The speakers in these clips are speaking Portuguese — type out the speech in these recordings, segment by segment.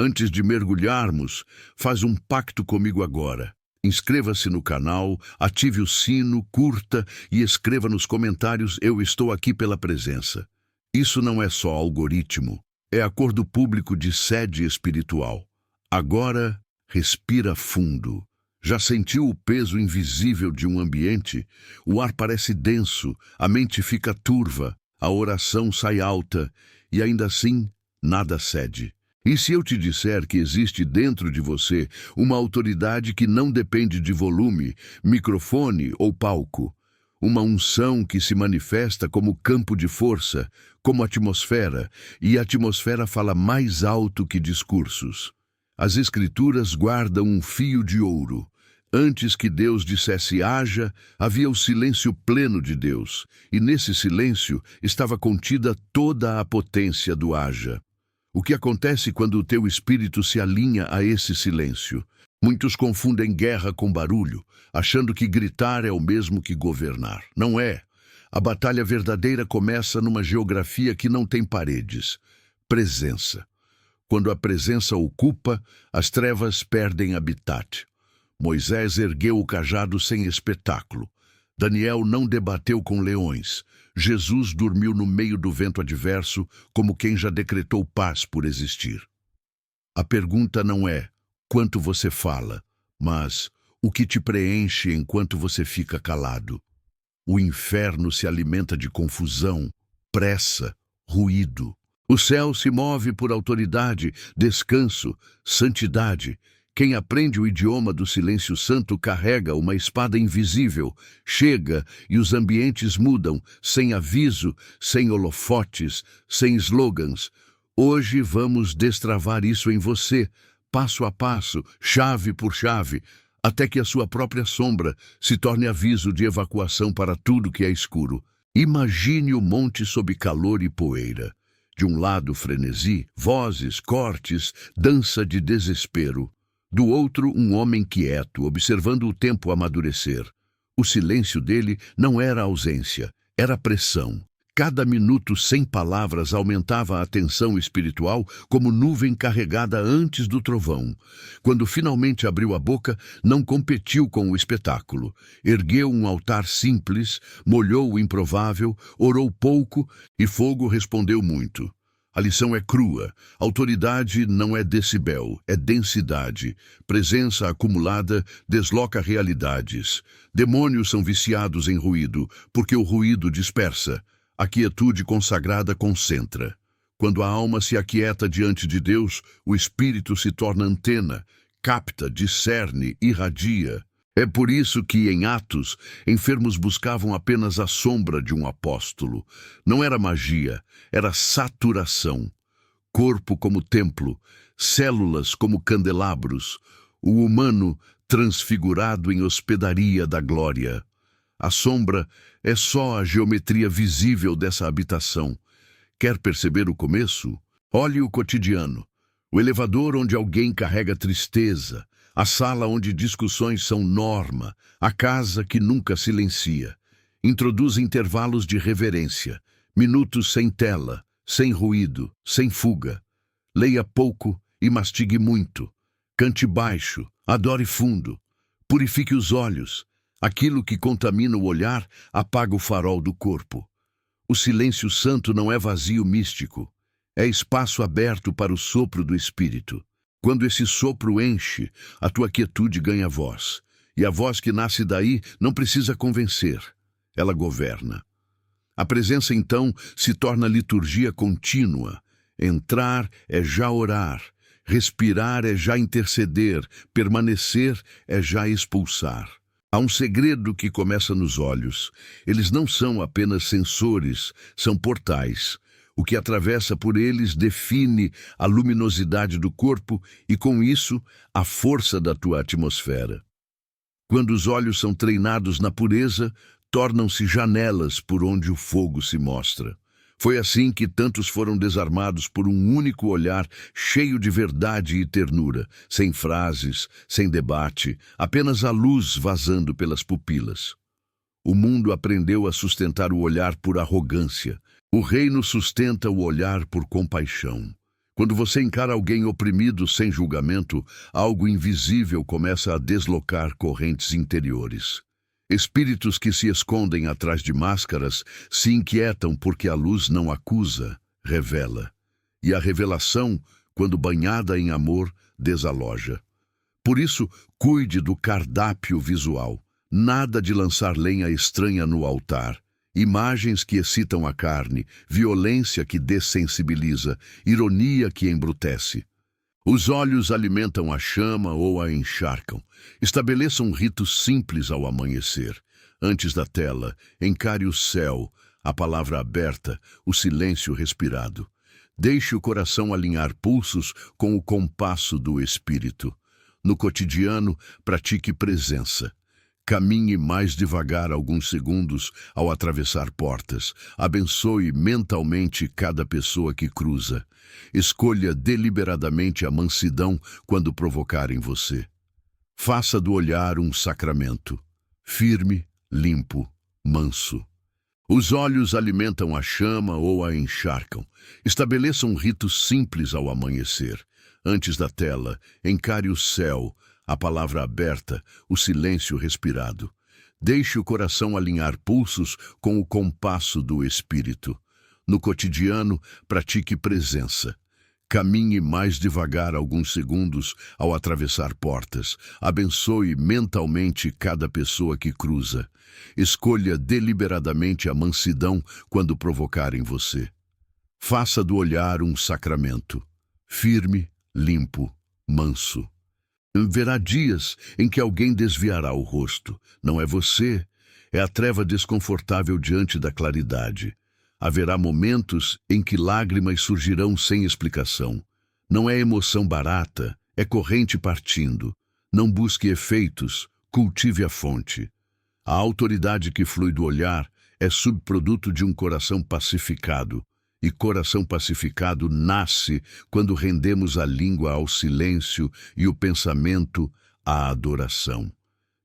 Antes de mergulharmos, faz um pacto comigo agora. Inscreva-se no canal, ative o sino, curta e escreva nos comentários "Eu estou aqui pela presença". Isso não é só algoritmo, é acordo público de sede espiritual. Agora, respira fundo. Já sentiu o peso invisível de um ambiente? O ar parece denso, a mente fica turva, a oração sai alta e ainda assim nada cede. E se eu te disser que existe dentro de você uma autoridade que não depende de volume, microfone ou palco? Uma unção que se manifesta como campo de força, como atmosfera, e a atmosfera fala mais alto que discursos. As Escrituras guardam um fio de ouro. Antes que Deus dissesse haja, havia o silêncio pleno de Deus, e nesse silêncio estava contida toda a potência do haja. O que acontece quando o teu espírito se alinha a esse silêncio? Muitos confundem guerra com barulho, achando que gritar é o mesmo que governar. Não é. A batalha verdadeira começa numa geografia que não tem paredes. Presença. Quando a presença ocupa, as trevas perdem habitat. Moisés ergueu o cajado sem espetáculo. Daniel não debateu com leões. Jesus dormiu no meio do vento adverso, como quem já decretou paz por existir. A pergunta não é quanto você fala, mas o que te preenche enquanto você fica calado. O inferno se alimenta de confusão, pressa, ruído. O céu se move por autoridade, descanso, santidade. Quem aprende o idioma do silêncio santo carrega uma espada invisível, chega e os ambientes mudam, sem aviso, sem holofotes, sem slogans. Hoje vamos destravar isso em você, passo a passo, chave por chave, até que a sua própria sombra se torne aviso de evacuação para tudo que é escuro. Imagine o monte sob calor e poeira. De um lado, frenesi, vozes, cortes, dança de desespero. Do outro, um homem quieto, observando o tempo amadurecer. O silêncio dele não era ausência, era pressão. Cada minuto sem palavras aumentava a tensão espiritual como nuvem carregada antes do trovão. Quando finalmente abriu a boca, não competiu com o espetáculo. Ergueu um altar simples, molhou o improvável, orou pouco e fogo respondeu muito. A lição é crua. Autoridade não é decibel, é densidade. Presença acumulada desloca realidades. Demônios são viciados em ruído, porque o ruído dispersa. A quietude consagrada concentra. Quando a alma se aquieta diante de Deus, o espírito se torna antena, capta, discerne, irradia. É por isso que, em Atos, enfermos buscavam apenas a sombra de um apóstolo. Não era magia, era saturação. Corpo como templo, células como candelabros, o humano transfigurado em hospedaria da glória. A sombra é só a geometria visível dessa habitação. Quer perceber o começo? Olhe o cotidiano. O elevador onde alguém carrega tristeza, a sala onde discussões são norma, a casa que nunca silencia. Introduz intervalos de reverência, minutos sem tela, sem ruído, sem fuga. Leia pouco e mastigue muito. Cante baixo, adore fundo. Purifique os olhos. Aquilo que contamina o olhar apaga o farol do corpo. O silêncio santo não é vazio místico, é espaço aberto para o sopro do Espírito. Quando esse sopro enche, a tua quietude ganha voz. E a voz que nasce daí não precisa convencer, ela governa. A presença, então, se torna liturgia contínua. Entrar é já orar, respirar é já interceder, permanecer é já expulsar. Há um segredo que começa nos olhos. Eles não são apenas sensores, são portais. O que atravessa por eles define a luminosidade do corpo e, com isso, a força da tua atmosfera. Quando os olhos são treinados na pureza, tornam-se janelas por onde o fogo se mostra. Foi assim que tantos foram desarmados por um único olhar cheio de verdade e ternura, sem frases, sem debate, apenas a luz vazando pelas pupilas. O mundo aprendeu a sustentar o olhar por arrogância. O reino sustenta o olhar por compaixão. Quando você encara alguém oprimido sem julgamento, algo invisível começa a deslocar correntes interiores. Espíritos que se escondem atrás de máscaras se inquietam porque a luz não acusa, revela. E a revelação, quando banhada em amor, desaloja. Por isso, cuide do cardápio visual. Nada de lançar lenha estranha no altar. Imagens que excitam a carne, violência que dessensibiliza, ironia que embrutece. Os olhos alimentam a chama ou a encharcam. Estabeleça um rito simples ao amanhecer. Antes da tela, encare o céu, a palavra aberta, o silêncio respirado. Deixe o coração alinhar pulsos com o compasso do espírito. No cotidiano, pratique presença. Caminhe mais devagar alguns segundos ao atravessar portas. Abençoe mentalmente cada pessoa que cruza. Escolha deliberadamente a mansidão quando provocarem você. Faça do olhar um sacramento. Firme, limpo, manso. Os olhos alimentam a chama ou a encharcam. Estabeleça um rito simples ao amanhecer. Antes da tela, encare o céu, a palavra aberta, o silêncio respirado. Deixe o coração alinhar pulsos com o compasso do espírito. No cotidiano, pratique presença. Caminhe mais devagar alguns segundos ao atravessar portas. Abençoe mentalmente cada pessoa que cruza. Escolha deliberadamente a mansidão quando provocarem você. Faça do olhar um sacramento. Firme, limpo, manso. Haverá dias em que alguém desviará o rosto. Não é você, é a treva desconfortável diante da claridade. Haverá momentos em que lágrimas surgirão sem explicação. Não é emoção barata, é corrente partindo. Não busque efeitos, cultive a fonte. A autoridade que flui do olhar é subproduto de um coração pacificado. E coração pacificado nasce quando rendemos a língua ao silêncio e o pensamento à adoração.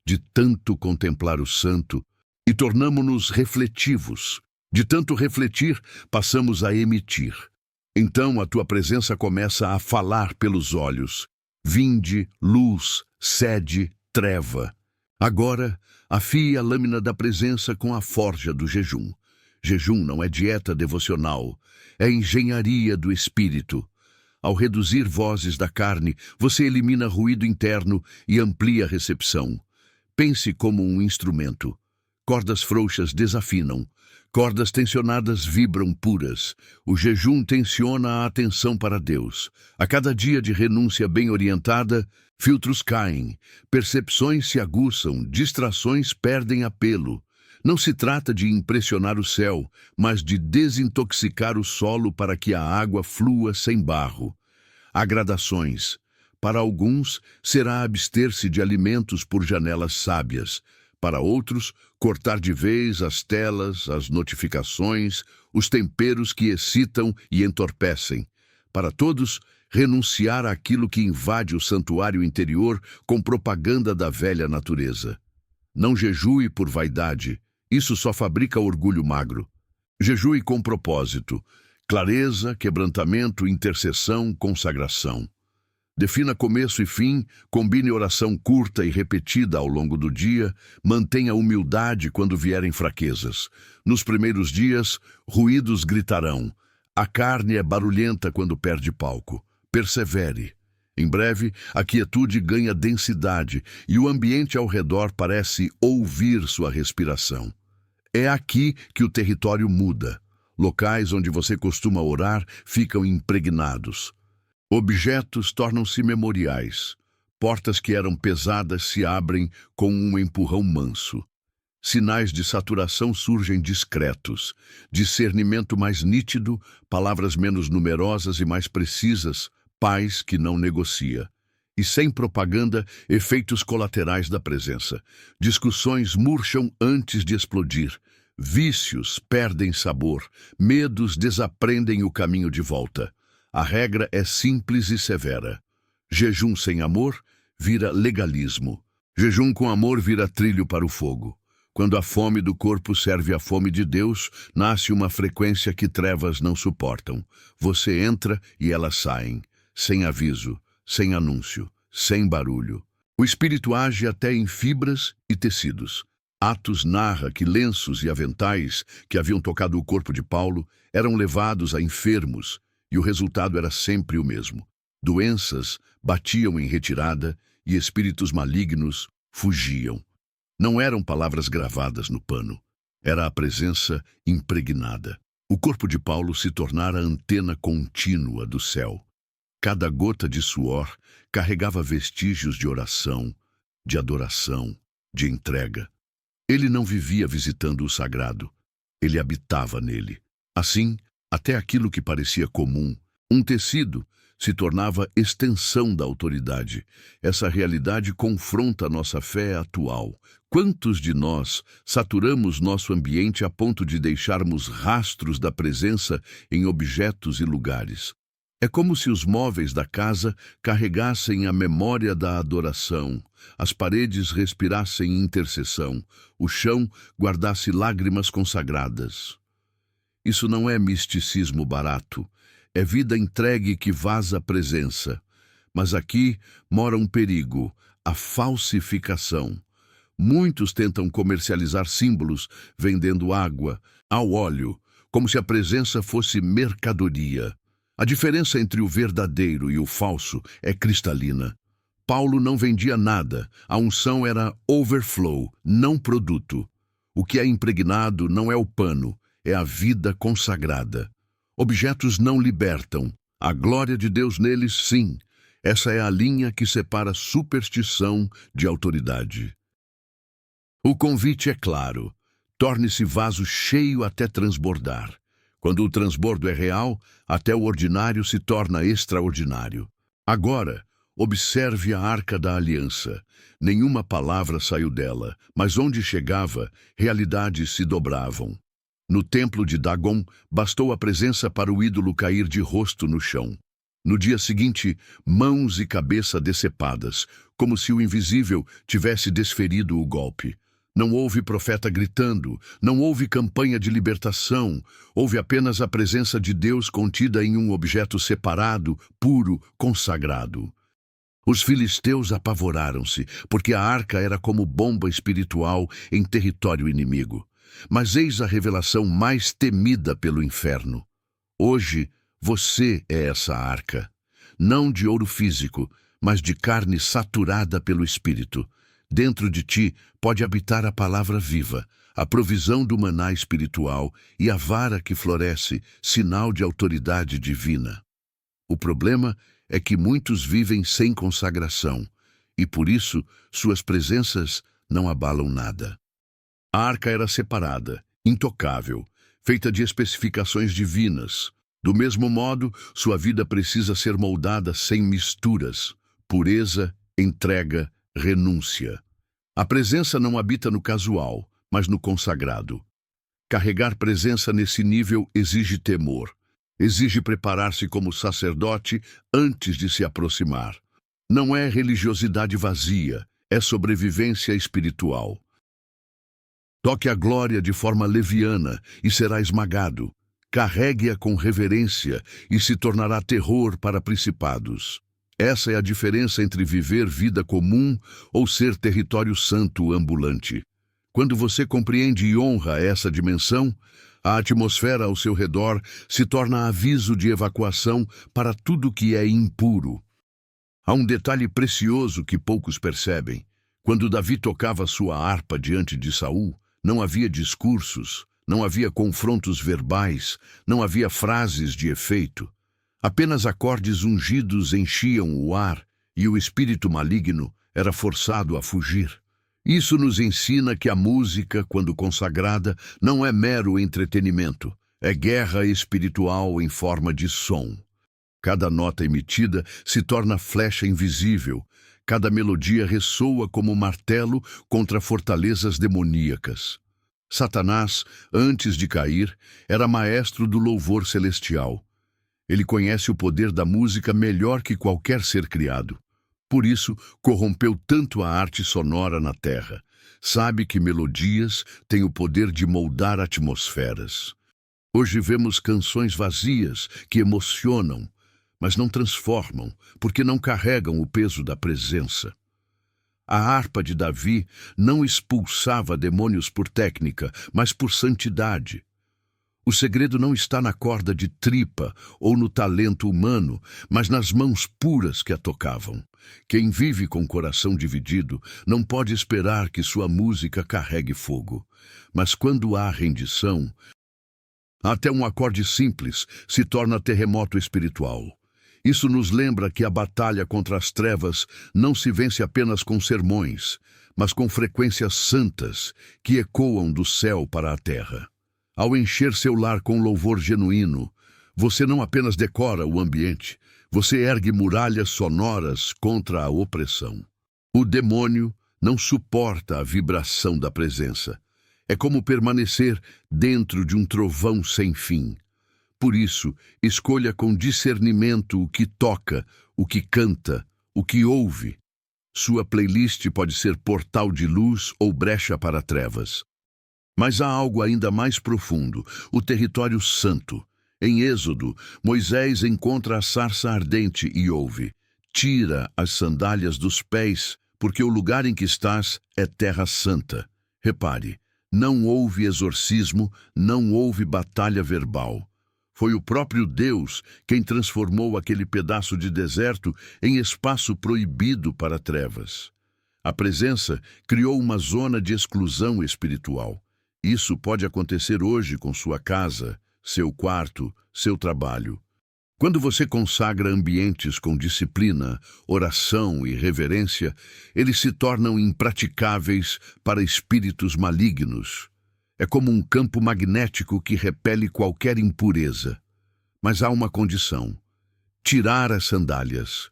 De tanto contemplar o santo, e tornamo-nos refletivos. De tanto refletir, passamos a emitir. Então a tua presença começa a falar pelos olhos. Vinde, luz, sede, treva. Agora, afie a lâmina da presença com a forja do jejum. Jejum não é dieta devocional, é engenharia do espírito. Ao reduzir vozes da carne, você elimina ruído interno e amplia a recepção. Pense como um instrumento. Cordas frouxas desafinam, cordas tensionadas vibram puras. O jejum tensiona a atenção para Deus. A cada dia de renúncia bem orientada, filtros caem, percepções se aguçam, distrações perdem apelo. Não se trata de impressionar o céu, mas de desintoxicar o solo para que a água flua sem barro. Há gradações. Para alguns, será abster-se de alimentos por janelas sábias. Para outros, cortar de vez as telas, as notificações, os temperos que excitam e entorpecem. Para todos, renunciar àquilo que invade o santuário interior com propaganda da velha natureza. Não jejue por vaidade. Isso só fabrica orgulho magro. Jejue com propósito, clareza, quebrantamento, intercessão, consagração. Defina começo e fim, combine oração curta e repetida ao longo do dia, mantenha humildade quando vierem fraquezas. Nos primeiros dias, ruídos gritarão. A carne é barulhenta quando perde palco. Persevere. Em breve, a quietude ganha densidade e o ambiente ao redor parece ouvir sua respiração. É aqui que o território muda. Locais onde você costuma orar ficam impregnados. Objetos tornam-se memoriais. Portas que eram pesadas se abrem com um empurrão manso. Sinais de saturação surgem discretos. Discernimento mais nítido, palavras menos numerosas e mais precisas, paz que não negocia. E sem propaganda, efeitos colaterais da presença. Discussões murcham antes de explodir. Vícios perdem sabor. Medos desaprendem o caminho de volta. A regra é simples e severa. Jejum sem amor vira legalismo. Jejum com amor vira trilho para o fogo. Quando a fome do corpo serve à fome de Deus, nasce uma frequência que trevas não suportam. Você entra e elas saem, sem aviso, sem anúncio, sem barulho. O Espírito age até em fibras e tecidos. Atos narra que lenços e aventais que haviam tocado o corpo de Paulo eram levados a enfermos, e o resultado era sempre o mesmo. Doenças batiam em retirada e espíritos malignos fugiam. Não eram palavras gravadas no pano, era a presença impregnada. O corpo de Paulo se tornara a antena contínua do céu. Cada gota de suor carregava vestígios de oração, de adoração, de entrega. Ele não vivia visitando o sagrado, ele habitava nele. Assim, até aquilo que parecia comum, um tecido, se tornava extensão da autoridade. Essa realidade confronta nossa fé atual. Quantos de nós saturamos nosso ambiente a ponto de deixarmos rastros da presença em objetos e lugares? É como se os móveis da casa carregassem a memória da adoração, as paredes respirassem intercessão, o chão guardasse lágrimas consagradas. Isso não é misticismo barato, é vida entregue que vaza a presença. Mas aqui mora um perigo, a falsificação. Muitos tentam comercializar símbolos, vendendo água, ao óleo, como se a presença fosse mercadoria. A diferença entre o verdadeiro e o falso é cristalina. Paulo não vendia nada, a unção era overflow, não produto. O que é impregnado não é o pano, é a vida consagrada. Objetos não libertam, a glória de Deus neles sim. Essa é a linha que separa superstição de autoridade. O convite é claro, torne-se vaso cheio até transbordar. Quando o transbordo é real, até o ordinário se torna extraordinário. Agora, observe a Arca da Aliança. Nenhuma palavra saiu dela, mas onde chegava, realidades se dobravam. No templo de Dagon, bastou a presença para o ídolo cair de rosto no chão. No dia seguinte, mãos e cabeça decepadas, como se o invisível tivesse desferido o golpe. Não houve profeta gritando, não houve campanha de libertação, houve apenas a presença de Deus contida em um objeto separado, puro, consagrado. Os filisteus apavoraram-se, porque a arca era como bomba espiritual em território inimigo. Mas eis a revelação mais temida pelo inferno. Hoje, você é essa arca, não de ouro físico, mas de carne saturada pelo Espírito. Dentro de ti pode habitar a palavra viva, a provisão do maná espiritual e a vara que floresce, sinal de autoridade divina. O problema é que muitos vivem sem consagração, e por isso suas presenças não abalam nada. A arca era separada, intocável, feita de especificações divinas. Do mesmo modo, sua vida precisa ser moldada sem misturas, pureza, entrega, renúncia. A presença não habita no casual, mas no consagrado. Carregar presença nesse nível exige temor, exige preparar-se como sacerdote antes de se aproximar. Não é religiosidade vazia, é sobrevivência espiritual. Toque a glória de forma leviana e será esmagado. Carregue-a com reverência e se tornará terror para principados. Essa é a diferença entre viver vida comum ou ser território santo ambulante. Quando você compreende e honra essa dimensão, a atmosfera ao seu redor se torna aviso de evacuação para tudo que é impuro. Há um detalhe precioso que poucos percebem. Quando Davi tocava sua harpa diante de Saul, não havia discursos, não havia confrontos verbais, não havia frases de efeito. Apenas acordes ungidos enchiam o ar e o espírito maligno era forçado a fugir. Isso nos ensina que a música, quando consagrada, não é mero entretenimento, é guerra espiritual em forma de som. Cada nota emitida se torna flecha invisível, cada melodia ressoa como martelo contra fortalezas demoníacas. Satanás, antes de cair, era maestro do louvor celestial. Ele conhece o poder da música melhor que qualquer ser criado. Por isso, corrompeu tanto a arte sonora na terra. sabe que melodias têm o poder de moldar atmosferas. Hoje vemos canções vazias que emocionam, mas não transformam, porque não carregam o peso da presença. A harpa de Davi não expulsava demônios por técnica, mas por santidade. O segredo não está na corda de tripa ou no talento humano, mas nas mãos puras que a tocavam. Quem vive com o coração dividido não pode esperar que sua música carregue fogo. Mas quando há rendição, até um acorde simples se torna terremoto espiritual. Isso nos lembra que a batalha contra as trevas não se vence apenas com sermões, mas com frequências santas que ecoam do céu para a terra. Ao encher seu lar com louvor genuíno, você não apenas decora o ambiente, você ergue muralhas sonoras contra a opressão. O demônio não suporta a vibração da presença. É como permanecer dentro de um trovão sem fim. Por isso, escolha com discernimento o que toca, o que canta, o que ouve. Sua playlist pode ser portal de luz ou brecha para trevas. Mas há algo ainda mais profundo, o território santo. Em Êxodo, Moisés encontra a sarça ardente e ouve: tira as sandálias dos pés, porque o lugar em que estás é terra santa. Repare, não houve exorcismo, não houve batalha verbal. Foi o próprio Deus quem transformou aquele pedaço de deserto em espaço proibido para trevas. A presença criou uma zona de exclusão espiritual. Isso pode acontecer hoje com sua casa, seu quarto, seu trabalho. Quando você consagra ambientes com disciplina, oração e reverência, eles se tornam impraticáveis para espíritos malignos. É como um campo magnético que repele qualquer impureza. Mas há uma condição: tirar as sandálias.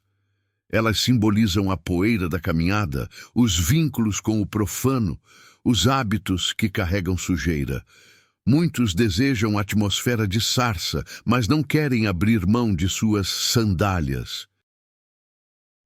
Elas simbolizam a poeira da caminhada, os vínculos com o profano, os hábitos que carregam sujeira. Muitos desejam a atmosfera de sarça, mas não querem abrir mão de suas sandálias.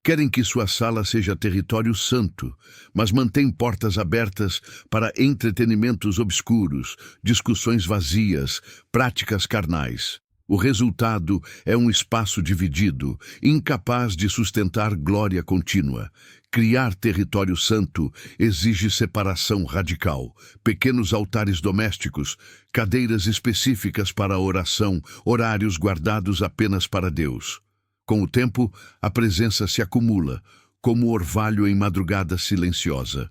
Querem que sua sala seja território santo, mas mantêm portas abertas para entretenimentos obscuros, discussões vazias, práticas carnais. O resultado é um espaço dividido, incapaz de sustentar glória contínua. Criar território santo exige separação radical, pequenos altares domésticos, cadeiras específicas para a oração, horários guardados apenas para Deus. Com o tempo, a presença se acumula, como orvalho em madrugada silenciosa.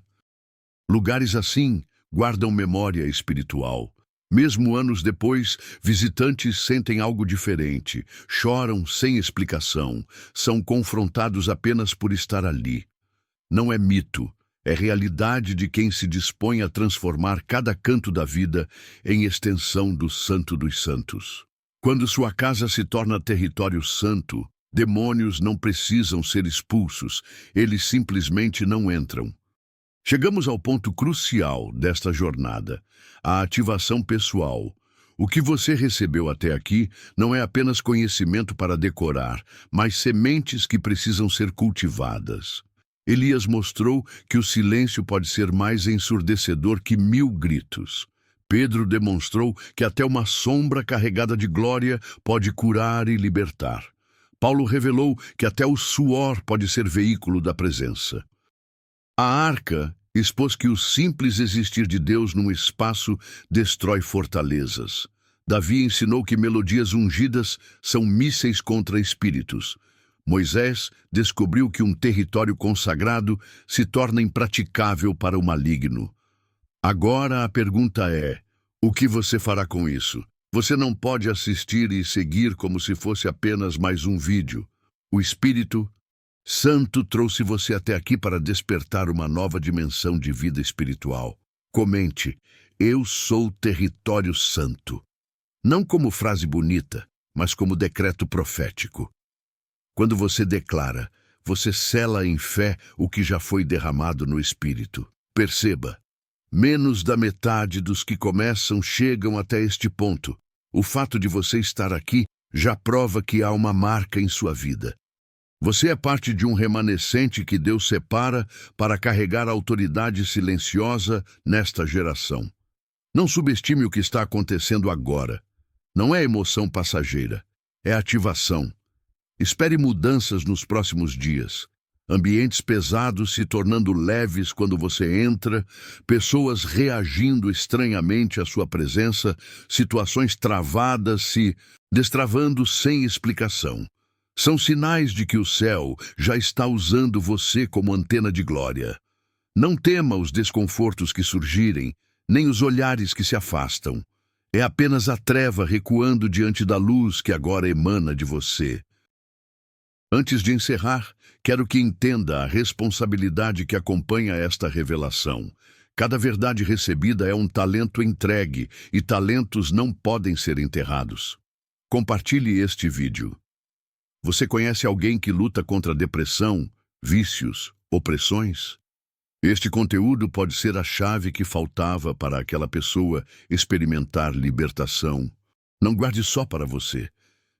Lugares assim guardam memória espiritual. Mesmo anos depois, visitantes sentem algo diferente, choram sem explicação, são confrontados apenas por estar ali. Não é mito, é realidade de quem se dispõe a transformar cada canto da vida em extensão do Santo dos Santos. Quando sua casa se torna território santo, demônios não precisam ser expulsos, eles simplesmente não entram. Chegamos ao ponto crucial desta jornada, a ativação pessoal. O que você recebeu até aqui não é apenas conhecimento para decorar, mas sementes que precisam ser cultivadas. Elias mostrou que o silêncio pode ser mais ensurdecedor que 1000 gritos. Pedro demonstrou que até uma sombra carregada de glória pode curar e libertar. Paulo revelou que até o suor pode ser veículo da presença. A arca expôs que o simples existir de Deus num espaço destrói fortalezas. Davi ensinou que melodias ungidas são mísseis contra espíritos. Moisés descobriu que um território consagrado se torna impraticável para o maligno. Agora a pergunta é: o que você fará com isso? Você não pode assistir e seguir como se fosse apenas mais um vídeo. O Espírito Santo trouxe você até aqui para despertar uma nova dimensão de vida espiritual. Comente: eu sou território santo. Não como frase bonita, mas como decreto profético. Quando você declara, você sela em fé o que já foi derramado no Espírito. Perceba, menos da metade dos que começam chegam até este ponto. O fato de você estar aqui já prova que há uma marca em sua vida. Você é parte de um remanescente que Deus separa para carregar a autoridade silenciosa nesta geração. Não subestime o que está acontecendo agora. Não é emoção passageira, é ativação. Espere mudanças nos próximos dias. Ambientes pesados se tornando leves quando você entra, pessoas reagindo estranhamente à sua presença, situações travadas se destravando sem explicação. São sinais de que o céu já está usando você como antena de glória. Não tema os desconfortos que surgirem, nem os olhares que se afastam. É apenas a treva recuando diante da luz que agora emana de você. Antes de encerrar, quero que entenda a responsabilidade que acompanha esta revelação. Cada verdade recebida é um talento entregue, e talentos não podem ser enterrados. Compartilhe este vídeo. Você conhece alguém que luta contra depressão, vícios, opressões? Este conteúdo pode ser a chave que faltava para aquela pessoa experimentar libertação. Não guarde só para você.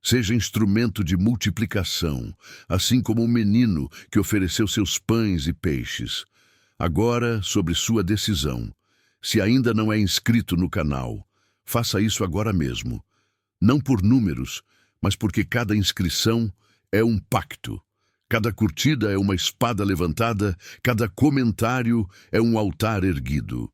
Seja instrumento de multiplicação, assim como o menino que ofereceu seus pães e peixes. Agora, sobre sua decisão. Se ainda não é inscrito no canal, faça isso agora mesmo. Não por números, mas porque cada inscrição é um pacto. Cada curtida é uma espada levantada, cada comentário é um altar erguido.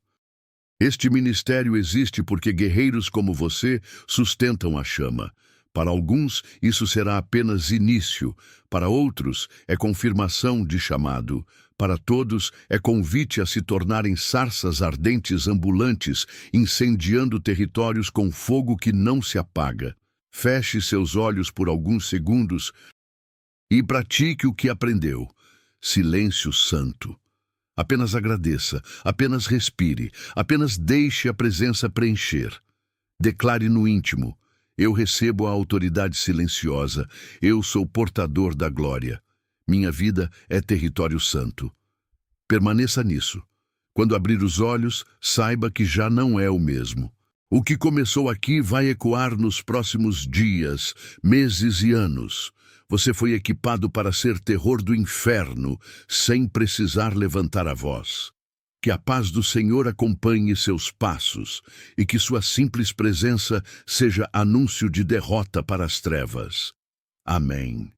Este ministério existe porque guerreiros como você sustentam a chama. Para alguns, isso será apenas início. Para outros, é confirmação de chamado. Para todos, é convite a se tornarem sarças ardentes ambulantes, incendiando territórios com fogo que não se apaga. Feche seus olhos por alguns segundos e pratique o que aprendeu. Silêncio santo. Apenas agradeça, apenas respire, apenas deixe a presença preencher. Declare no íntimo: eu recebo a autoridade silenciosa, eu sou portador da glória. Minha vida é território santo. Permaneça nisso. Quando abrir os olhos, saiba que já não é o mesmo. O que começou aqui vai ecoar nos próximos dias, meses e anos. Você foi equipado para ser terror do inferno, sem precisar levantar a voz. Que a paz do Senhor acompanhe seus passos e que sua simples presença seja anúncio de derrota para as trevas. Amém.